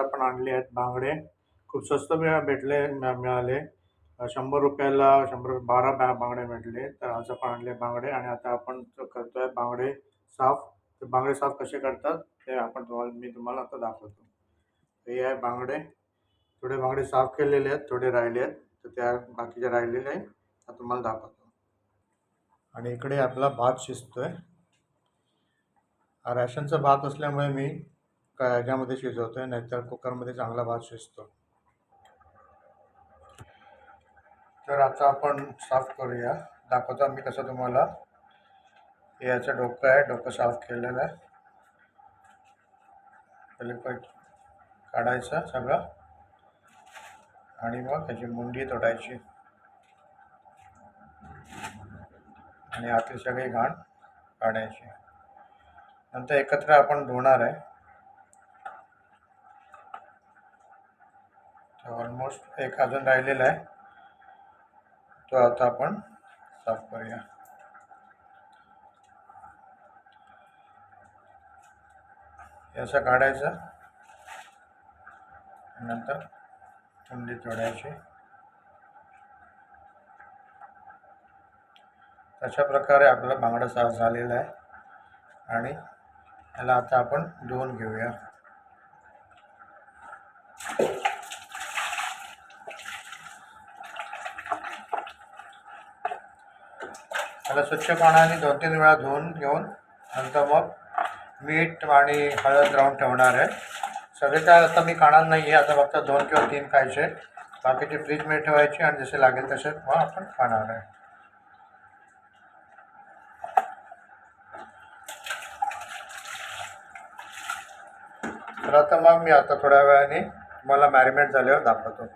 आपण आणले आहेत बांगडे. खूप स्वस्त मिळाले. 100 रुपयाला 100 12 बांगडे भेटले. तर आज आपण आणले बांगडे आणि आता आपण करतोय बांगडे साफ. ते बांगडे साफ कसे करतात ते मी तुम्हाला आता दाखवतो. हे आहे बांगडे. थोडे बांगडे साफ केलेले आहेत, थोडे राहिले आहेत. तर त्या बाकीचे राहिलेले आहे आता तुम्हाला दाखवतो. आणि इकडे आपला भात शिजतोय. हा रॅशनचा भात असल्यामुळे मी ह्याच्यामध्ये शिजवतोय, नाहीतर कुकरमध्ये चांगला भात शिजतो. तर आता आपण साफ करूया. दाखवतो मी कसं तुम्हाला. हे याचं डोकं आहे, डोकं साफ केलेलं आहे. पहिले काढायचं सगळं आणि मग त्याची मुंडी तोडायची आणि आतली सगळी घाण काढायची. नंतर एकत्र आपण धुणार आहे. ऑलमोस्ट एक अजून राहिलेला आहे, तो आता आपण साफ करूया. हे असं काढायचं, नंतर मुंडी तोडायची. अशा प्रकारे आपला बांगडा साफ झालेला आहे आणि याला आता आपण धुवून घेऊया. त्याला स्वच्छ पाण्याने 2-3 वेळा धुवून घेऊन नंतर मग मीठ आणि हळद लावून ठेवणार आहे. सगळे काय आता मी खाणार नाही आहे, आता फक्त 2 किंवा 3 खायचे. बाकीचे फ्रीजमध्ये ठेवायचे आणि जसे लागेल तसे मग आपण खाणार आहे. तर आता मग मी आता थोड्या वेळाने तुम्हाला मॅरिनेट झाल्यावर दाखवतो.